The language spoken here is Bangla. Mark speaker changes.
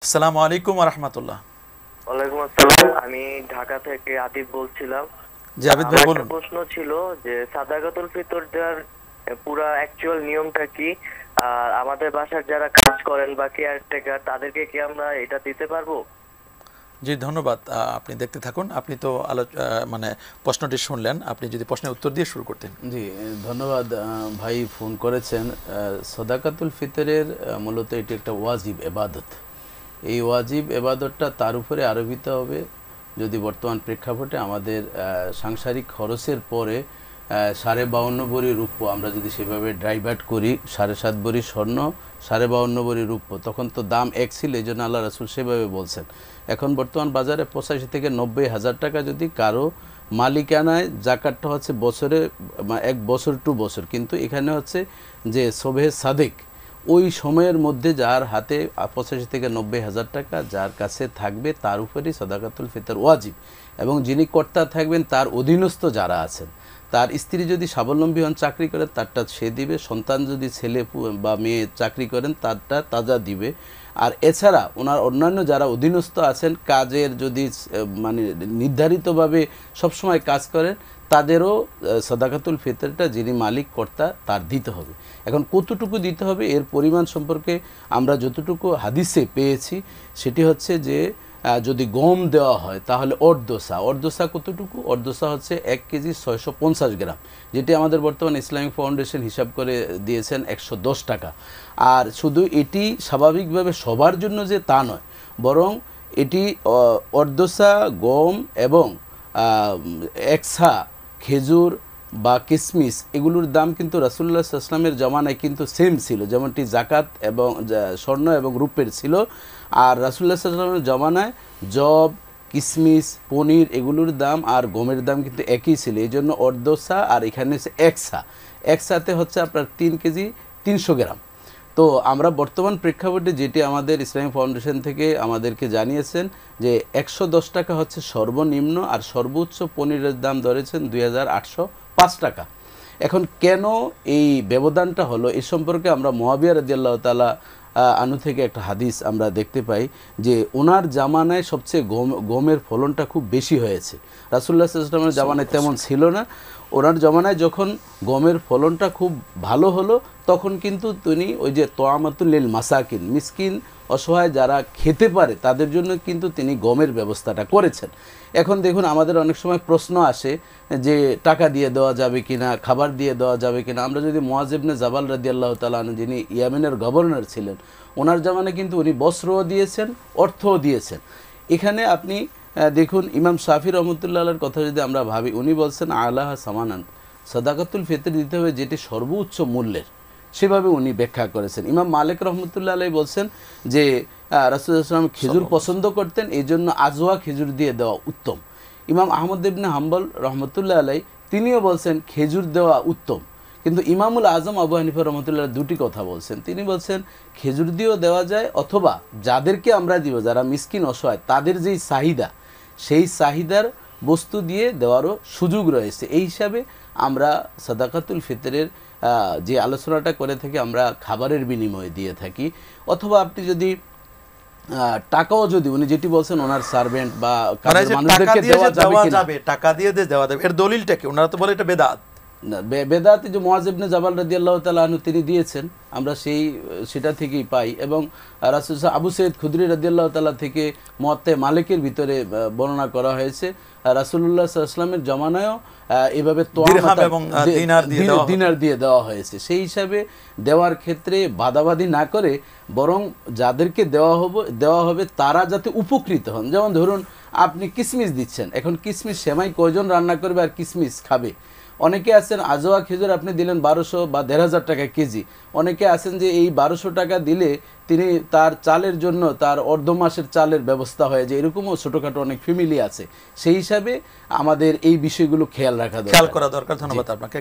Speaker 1: আসসালামু আলাইকুম ওয়া রাহমাতুল্লাহ।
Speaker 2: ওয়ালাইকুম আসসালাম। আমি ঢাকা থেকে আতিফ বলছিলাম।
Speaker 1: জি আবিদ ভাই
Speaker 2: আমার একটা
Speaker 1: বলুন।
Speaker 2: প্রশ্ন ছিল যে সাদাকাতুল ফিতর দেওয়ার পুরা অ্যাকচুয়াল নিয়মটা কি? আর আমাদের বাসার যারা কাজ করেন বা কেয়ারটেকার তাদেরকে কি আমরা এটা দিতে পারবো?
Speaker 1: জি ধন্যবাদ। আপনি দেখতে থাকুন। আপনি তো মানে প্রশ্নটি শুনলেন, আপনি যদি প্রশ্নের উত্তর দিয়ে শুরু করতেন।
Speaker 3: জি ধন্যবাদ। ভাই ফোন করেছেন। সদাকাতুল ফিতরের মূলত এটি একটা ওয়াজিব এবাদত। এই ওয়াজিব এবাদতটা তার উপরে আরোপিত হবে যদি বর্তমান প্রেক্ষাপটে আমাদের সাংসারিক খরচের পরে 52.5 ভরি রূপ্য আমরা যদি সেভাবে ড্রাইভার্ট করি, 7.5 ভরি স্বর্ণ, 52.5 ভরি রূপ্য, তখন তো দাম এক ছিল, এই জন্য আল্লাহ রাসূল সেভাবে বলছেন। এখন বর্তমান বাজারে 85 থেকে 90 হাজার টাকা যদি কারো মালিকানায়, জাকাতটা হচ্ছে বছরে 1 বছর টু বছর, কিন্তু এখানে হচ্ছে যে সবহে সাদেক ওই সময়ের মধ্যে যার হাতে 85 থেকে 90 হাজার টাকা যার কাছে থাকবে তার উপরেই সাদাকাতুল ফিতর ওয়াজিব। এবং যিনি কর্তা থাকবেন তার অধীনস্থ যারা আছেন, তার স্ত্রী যদি স্বাবলম্বী হন, চাকরি করেন, তারটা সে দিবে। সন্তান যদি ছেলে বা মেয়ে চাকরি করেন তারটা তাজা দিবে। আর এছাড়া ওনার অন্যান্য যারা অধীনস্থ আছেন, কাজের যদি মানে নির্ধারিতভাবে সবসময় কাজ করেন, তাদেরও সাদাকাতুল ফিতরটা যিনি মালিক কর্তা তার দিতে হবে। এখন কতটুকু দিতে হবে এর পরিমাণ সম্পর্কে আমরা যতটুকু হাদিসে পেয়েছি সেটি হচ্ছে যে যদি গম দেওয়া হয় তাহলে অর্ধসা কতটুকু? অর্ধসা হচ্ছে 1 কেজি 650 গ্রাম, যেটি আমাদের বর্তমান ইসলামিক ফাউন্ডেশন হিসাব করে দিয়েছেন 110 টাকা। আর শুধু এটি স্বাভাবিকভাবে সবার জন্য যে তা নয়, বরং এটি অর্ধসা গম এবং একসা খেজুর বা কিসমিস, এগুলোর দাম কিন্তু রাসূলুল্লাহ সাল্লাল্লাহু আলাইহি ওয়াসাল্লামের জমানায় কিন্তু সেম ছিল, যেমনটি জাকাত এবং স্বর্ণ এবং রূপের ছিল। আর রাসূলুল্লাহ সাল্লাল্লাহু আলাইহি ওয়াসাল্লামের জমানায় জব, কিসমিস, পনির এগুলোর দাম আর গমের দাম কিন্তু একই ছিল। এই জন্য অর্ধসা আর এখানে হচ্ছে একসাথে হচ্ছে আপনার 3 কেজি 300 গ্রাম। তো আমরা বর্তমান প্রেক্ষাপটে যেটি আমাদের ইসলামিক ফাউন্ডেশন থেকে আমাদেরকে জানিয়েছেন যে 110 টাকা হচ্ছে সর্বনিম্ন, আর সর্বোচ্চ পনিরের দাম ধরেছেন 2805 টাকা। এখন কেন এই ব্যবধানটা হলো এ সম্পর্কে আমরা মুয়াবিয়া রাদিয়াল্লাহু তাআলা আনহু থেকে একটা হাদিস আমরা দেখতে পাই যে ওনার জামানায় সবচেয়ে গমের ফলনটা খুব বেশি হয়েছে। রাসূলুল্লাহ সাল্লাল্লাহু আলাইহি ওয়াসাল্লামের জামানায় তেমন ছিল না। ওনার জমানায় যখন গমের ফলনটা খুব ভালো হলো তখন কিন্তু তিনি ওই যে তোয়ামাতুল লিল মাসাকিন, মিসকিন অসহায় যারা খেতে পারে তাদের জন্য কিন্তু তিনি গমের ব্যবস্থাটা করেছেন। এখন দেখুন আমাদের অনেক সময় প্রশ্ন আসে যে টাকা দিয়ে দেওয়া যাবে কিনা, খাবার দিয়ে দেওয়া যাবে কিনা। আমরা যদি মুআয ইবনে জাবাল রাদিয়াল্লাহু তাআলা আনহু, যিনি ইয়েমেনের গভর্নর ছিলেন, ওনার জামানায় কিন্তু উনি বস্ত্রও দিয়েছেন, অর্থও দিয়েছেন। এখানে আপনি দেখুন ইমাম শাফি রহমতুল্লাহ আলাইহির কথা যদি আমরা ভাবি, উনি বলছেন আলাহা সামানান, সাদাকাতুল ফিতর দিতে হবে যেটি সর্বোচ্চ মূল্যের, সেভাবে উনি ব্যাখ্যা করেছেন। ইমাম মালিক রহমতুল্লাহ আলাইহি বলছেন যে রাসূলুল্লাহ সাল্লাল্লাহু আলাইহি ওয়াসাল্লাম খেজুর পছন্দ করতেন, এই জন্য আজওয়া খেজুর দিয়ে দেওয়া উত্তম। ইমাম আহমদ ইবনে হাম্বল রহমতুল্লাহ আলাইহি তিনিও বলছেন খেজুর দেওয়া উত্তম। কিন্তু ইমামুল আজম আবু হানিফা রহমতুল্লাহ দুটি কথা বলছেন। তিনি বলছেন খেজুর দিয়েও দেওয়া যায়, অথবা যাদেরকে আমরা দিব, যারা মিসকিন অসহায়, তাদের যেই চাহিদা সেই চাহিদার বস্তু দিয়ে দেওয়ারও সুযোগ রয়েছে। এই হিসাবে আমরা সাদাকাতুল ফিতরের যে আলোচনাটা করে থাকি আমরা খাবারের বিনিময়ে দিয়ে থাকি। অথবা আপনি যদি টাকাও যদি উনি যেটি বলছেন ওনার সার্ভেন্ট বা মানুষদেরকে দেওয়া যাবে,
Speaker 1: টাকা দিয়ে দেওয়া যাবে, এর দলিলটা কি? ওনারা তো বলে এটা বেদাত।
Speaker 3: বেদাতি যে মুআয ইবনে জাবাল রাদিয়াল্লাহু তাআলা আনহু তিনি দিয়েছেন, আমরা সেটা থেকেই পাই। এবং রাসূল আবু সাঈদ খুদরি রাদিয়াল্লাহু তাআলা থেকে মুয়াত্তা মালিকের ভিতরে বর্ণনা করা হয়েছে রাসূলুল্লাহ সাল্লাল্লাহু আলাইহি ওয়াসাল্লামের জমানায়ও এভাবে দিনার দিয়ে দেওয়া হয়েছে। সেই হিসাবে দেওয়ার ক্ষেত্রে বাদাবাদি না করে বরং যাদেরকে দেওয়া হবে তারা যাতে উপকৃত হন। যেমন ধরুন আপনি কিসমিস দিচ্ছেন, এখন কিসমিস সেমাই কয়জন রান্না করবে আর কিসমিস খাবে? অনেকে আছেন আজওয়া খেজুর আপনি দিলেন 1200 বা 1500 টাকা কেজি। অনেকে আছেন যে এই 1200 টাকা দিলে তিনি তার চালের জন্য তার অর্ধ মাসের চালের ব্যবস্থা হয়ে যায়, এরকমও ছোটোখাটো অনেক ফ্যামিলি আছে। সেই হিসাবে আমাদের এই বিষয়গুলো খেয়াল করা দরকার।
Speaker 1: ধন্যবাদ আপনাকে।